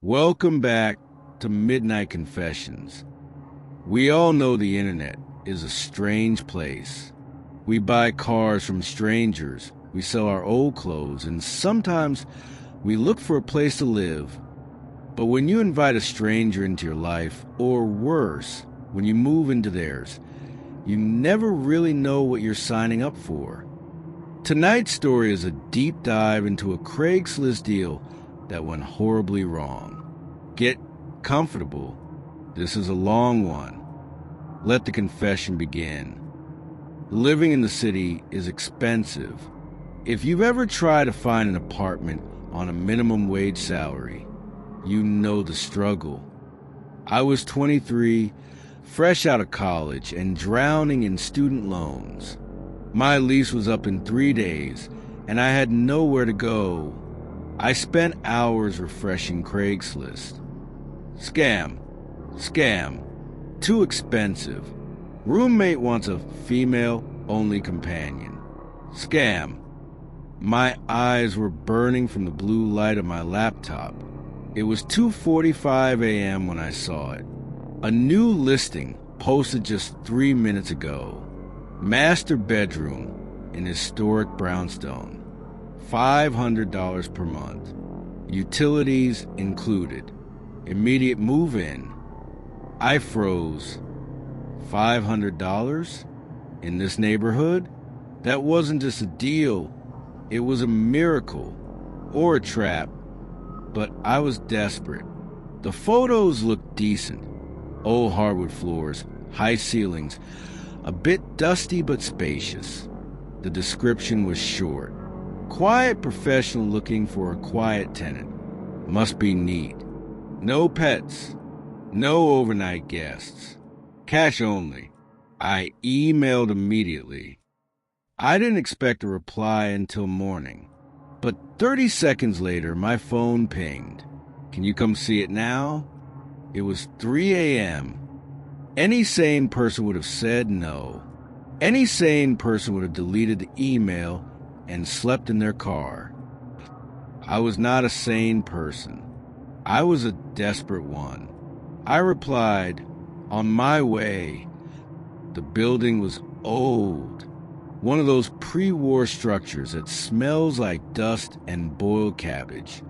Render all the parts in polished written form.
Welcome back to Midnight Confessions. We all know the internet is a strange place. We buy cars from strangers, we sell our old clothes, and sometimes we look for a place to live. But when you invite a stranger into your life, or worse, when you move into theirs, you never really know what you're signing up for. Tonight's story is a deep dive into a Craigslist deal that went horribly wrong. Get comfortable. This is a long one. Let the confession begin. Living in the city is expensive. If you've ever tried to find an apartment on a minimum wage salary, you know the struggle. I was 23, fresh out of college, and drowning in student loans. My lease was up in 3 days, and I had nowhere to go. I spent hours refreshing Craigslist. Scam. Too expensive. Roommate wants a female-only companion. Scam. My eyes were burning from the blue light of my laptop. It was 2:45 a.m. when I saw it. A new listing posted just 3 minutes ago. Master bedroom in historic brownstone. $500 per month. Utilities included. Immediate move-in. I froze. $500? In this neighborhood? That wasn't just a deal. It was a miracle. Or a trap. But I was desperate. The photos looked decent. Old hardwood floors, high ceilings, a bit dusty but spacious. The description was short. Quiet professional looking for a quiet tenant. Must be neat. No pets. No overnight guests. Cash only. I emailed immediately. I didn't expect a reply until morning. But 30 seconds later, my phone pinged. Can you come see it now? It was 3 a.m. Any sane person would have said no. Any sane person would have deleted the email and slept in their car. I was not a sane person. I was a desperate one. I replied, on my way. The building was old. One of those pre-war structures that smells like dust and boiled cabbage.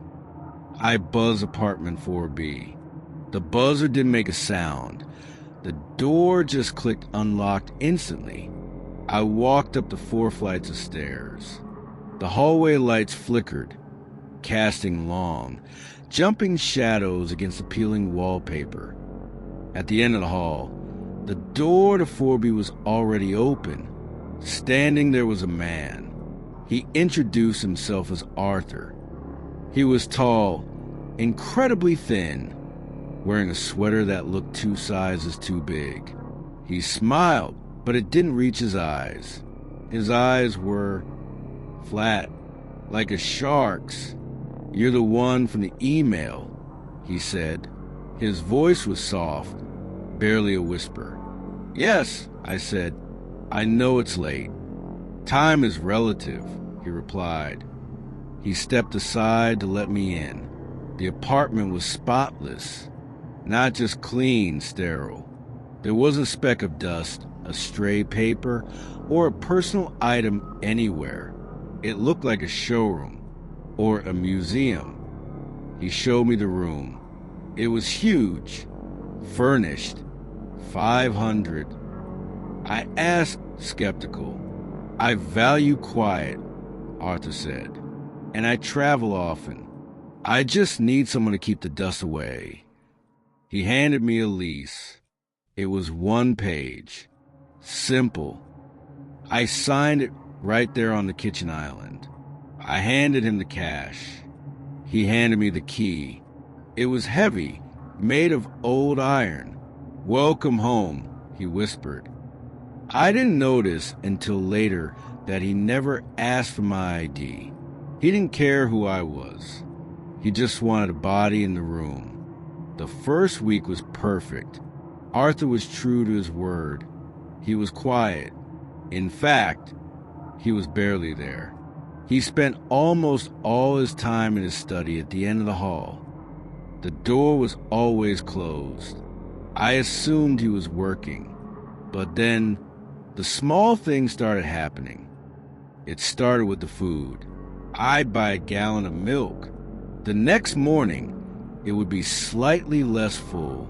I buzzed apartment 4B. The buzzer didn't make a sound. The door just clicked unlocked instantly. I walked up the 4 flights of stairs. The hallway lights flickered, casting long, jumping shadows against the peeling wallpaper. At the end of the hall, the door to 4B was already open. Standing there was a man. He introduced himself as Arthur. He was tall, incredibly thin, wearing a sweater that looked 2 sizes too big. He smiled, but it didn't reach his eyes. His eyes were flat, like a shark's. You're the one from the email, he said. His voice was soft, barely a whisper. Yes, I said. I know it's late. Time is relative, he replied. He stepped aside to let me in. The apartment was spotless, not just clean, sterile. There wasn't a speck of dust, a stray paper, or a personal item anywhere. It looked like a showroom or a museum. He showed me the room. It was huge, furnished, 500. I asked, skeptical. I value quiet, Arthur said, and I travel often. I just need someone to keep the dust away. He handed me a lease. It was 1 page. Simple. I signed it right there on the kitchen island. I handed him the cash. He handed me the key. It was heavy, made of old iron. Welcome home, he whispered. I didn't notice until later that he never asked for my ID. He didn't care who I was. He just wanted a body in the room. The first week was perfect. Arthur was true to his word. He was quiet. In fact, he was barely there. He spent almost all his time in his study at the end of the hall. The door was always closed. I assumed he was working, but then the small things started happening. It started with the food. I'd buy a gallon of milk. The next morning, it would be slightly less full.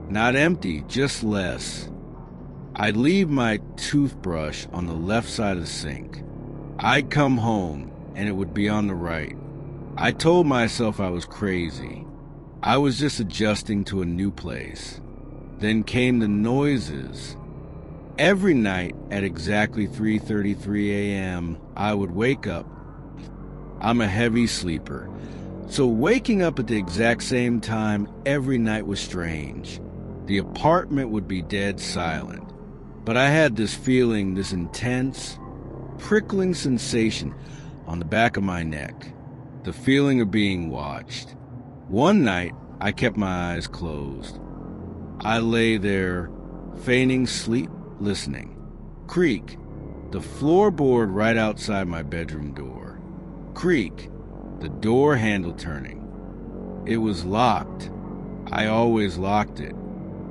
Not empty, just less. I'd leave my toothbrush on the left side of the sink. I'd come home, and it would be on the right. I told myself I was crazy. I was just adjusting to a new place. Then came the noises. Every night at exactly 3:33 a.m., I would wake up. I'm a heavy sleeper, so waking up at the exact same time every night was strange. The apartment would be dead silent, but I had this feeling, this intense, prickling sensation on the back of my neck, the feeling of being watched. One night, I kept my eyes closed. I lay there, feigning sleep, listening. Creak, the floorboard right outside my bedroom door. Creak, the door handle turning. It was locked. I always locked it.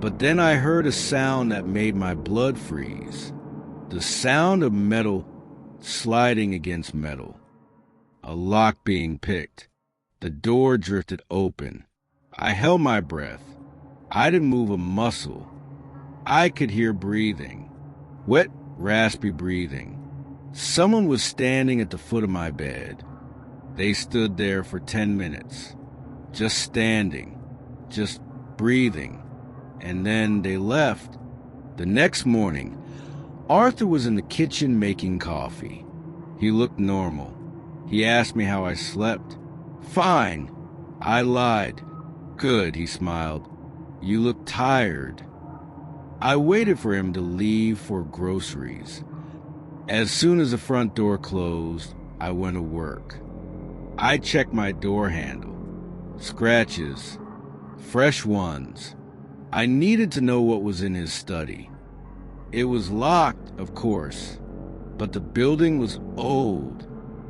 But then I heard a sound that made my blood freeze. The sound of metal sliding against metal. A lock being picked. The door drifted open. I held my breath. I didn't move a muscle. I could hear breathing. Wet, raspy breathing. Someone was standing at the foot of my bed. They stood there for 10 minutes. Just standing. Just breathing. And then they left. The next morning, Arthur was in the kitchen making coffee. He looked normal. He asked me how I slept. Fine. I lied. Good, he smiled. You look tired. I waited for him to leave for groceries. As soon as the front door closed, I went to work. I checked my door handle. Scratches. Fresh ones. I needed to know what was in his study. It was locked, of course, but the building was old.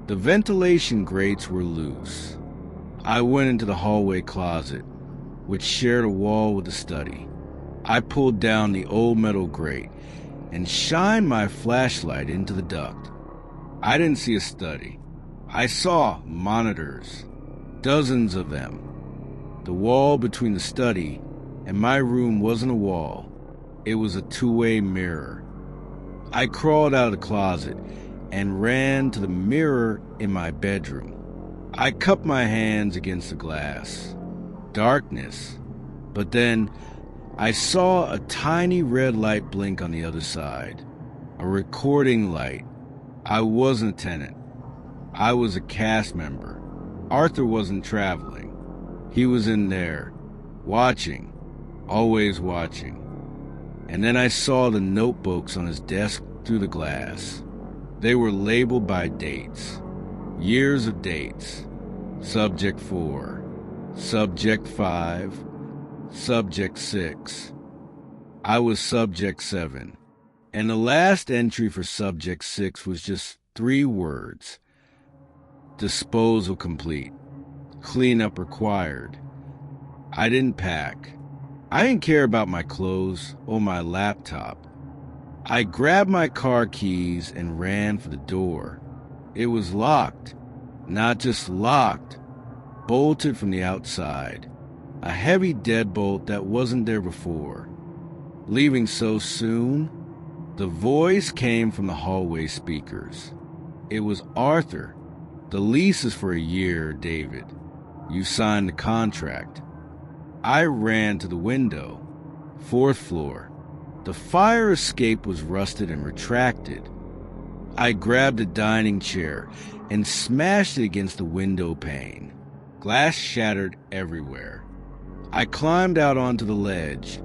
The ventilation grates were loose. I went into the hallway closet, which shared a wall with the study. I pulled down the old metal grate and shined my flashlight into the duct. I didn't see a study. I saw monitors, dozens of them. The wall between the study and my room wasn't a wall. It was a two-way mirror. I crawled out of the closet and ran to the mirror in my bedroom. I cupped my hands against the glass. Darkness. But then I saw a tiny red light blink on the other side. A recording light. I wasn't a tenant. I was a cast member. Arthur wasn't traveling. He was in there, watching, always watching. And then I saw the notebooks on his desk through the glass. They were labeled by dates. Years of dates. Subject 4. Subject 5. Subject 6. I was Subject 7. And the last entry for Subject 6 was just 3 words. Disposal complete. Cleanup required. I didn't pack. I didn't care about my clothes or my laptop. I grabbed my car keys and ran for the door. It was locked. Not just locked, bolted from the outside. A heavy deadbolt that wasn't there before. Leaving so soon? The voice came from the hallway speakers. It was Arthur. The lease is for a year, David. You signed the contract. I ran to the window. 4th floor. The fire escape was rusted and retracted. I grabbed a dining chair and smashed it against the window pane. Glass shattered everywhere. I climbed out onto the ledge,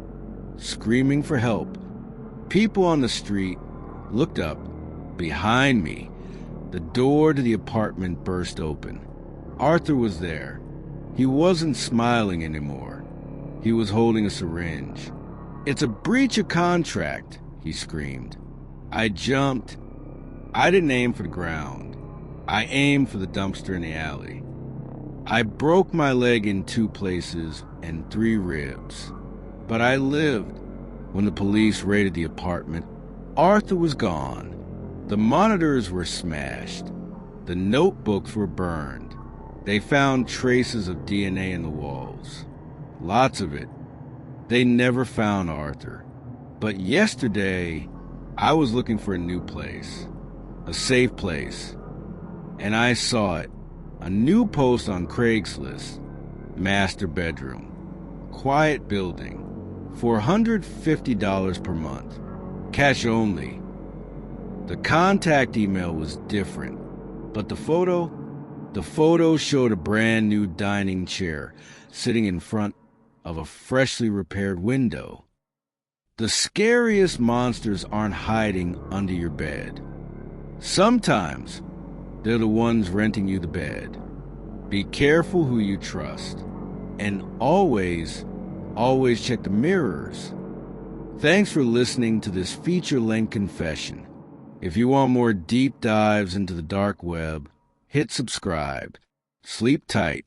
screaming for help. People on the street looked up. Behind me, the door to the apartment burst open. Arthur was there. He wasn't smiling anymore. He was holding a syringe. It's a breach of contract, he screamed. I jumped. I didn't aim for the ground. I aimed for the dumpster in the alley. I broke my leg in 2 places and 3 ribs, but I lived. When the police raided the apartment, Arthur was gone. The monitors were smashed. The notebooks were burned. They found traces of DNA in the walls. Lots of it. They never found Arthur. But yesterday, I was looking for a new place. A safe place. And I saw it. A new post on Craigslist. Master bedroom. Quiet building. $450 per month. Cash only. The contact email was different. But the photo showed a brand new dining chair sitting in front of a freshly repaired window. The scariest monsters aren't hiding under your bed. Sometimes they're the ones renting you the bed. Be careful who you trust. And always check the mirrors. Thanks for listening to this feature-length confession. If you want more deep dives into the dark web, hit subscribe. Sleep tight.